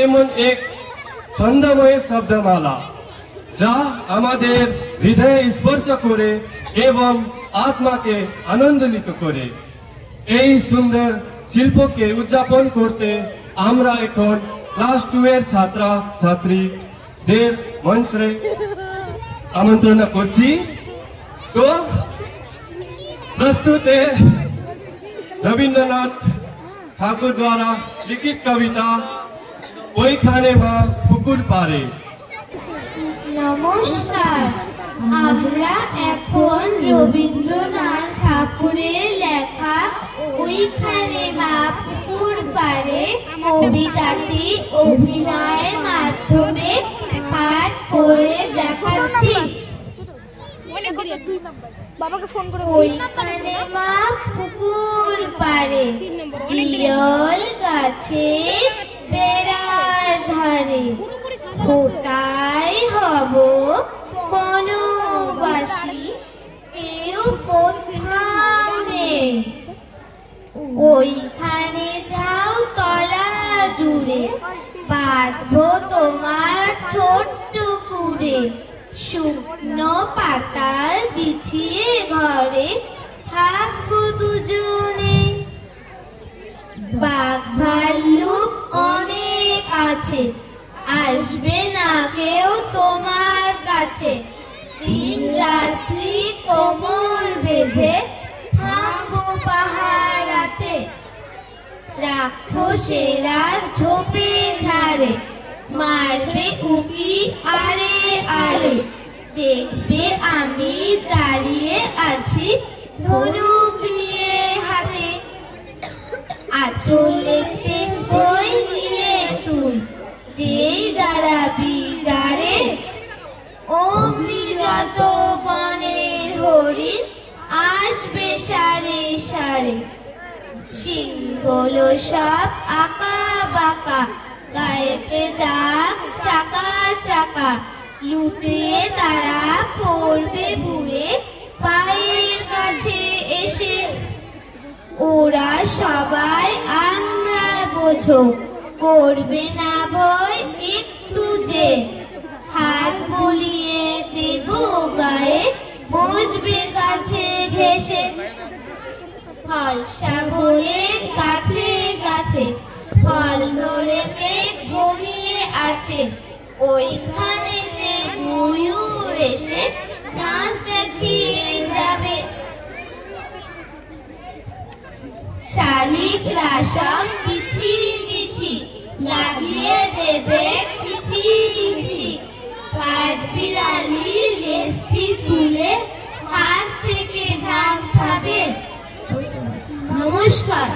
এমন এক ছন্দময় শব্দমালা যা আমাদের হৃদয়ে স্পর্শ করে এবং আত্মাকে আনন্দিত করে। এই সুন্দর শিল্পকে উদযাপন করতে আমরা এখন ক্লাস 2 এর ছাত্র ছাত্রীদের মঞ্চে আমন্ত্রণ করছি। তো প্রস্তুতে রবীন্দ্রনাথ ঠাকুর দ্বারা লিখিত কবিতা ওইখানে মা পুকুর পাড়ে। নমস্কার, আমরা এখন রবীন্দ্রনাথ ঠাকুরের লেখা ওইখানে মা পুকুর পাড়ে কবিতাটি অভিনয়ের মাধ্যমে পাঠ করে দেখাচ্ছি। ওইখানে মা পুকুর পাড়ে জিয়ল গাছে বেড়ার ধারে কোথায় হব বনবাসী কেউ কোথাও নেই। ওইখানে যাও তলা জুড়ে বাঁধবো তোমার ছোট্ট কুড়ে শুকনো পাতাল বিছিয়ে ঘরে থাকবো দুজনে। বাঘ ভাল্লুক অনেক আছে আসবে না কেউ তোমার কাছে। দিন রাত্রি কোমর বেঁধে থাকবো পাহারাতে। রাক্ষসেরা ঝোপে ঝাড়ে মারবে উকি আরে আরে। দেখবে আমি দাঁড়িয়ে আছি ধনুক নিয়ে হাতে। আঁচলেতে কই নিয়ে তুই যেই দাঁড়াবি দাঁড়ে। অমনি যত বনের হরিণ আসবে সারে সারে। সিংহগুলো সব আঁকা বাঁকা গায়েতে দাগ চাকা চাকা। লুটিয়ে তারা পড়বে ভুয়ে পায়ের কাছে এসে। ওরা সবাই আমরা বোঝো করবে না ভয় একটু যে। হাত বলিয়ে দেব গায়ে বসবে কাছে ঘেসে। ফলসা ভরে গাছে গাছে ফল ধরে মেঘ ঘুমিয়ে আছে। ওইখানেতে ময়ূর এসে নাচ দেখিয়ে যাবে। শালিক রাসম মিছি মিছি লাগিয়ে দেবে কিচি কিচি। কাঠবিড়ালি লেজটি তুলে হাত থেকে ধান খাবে। নমস্কার।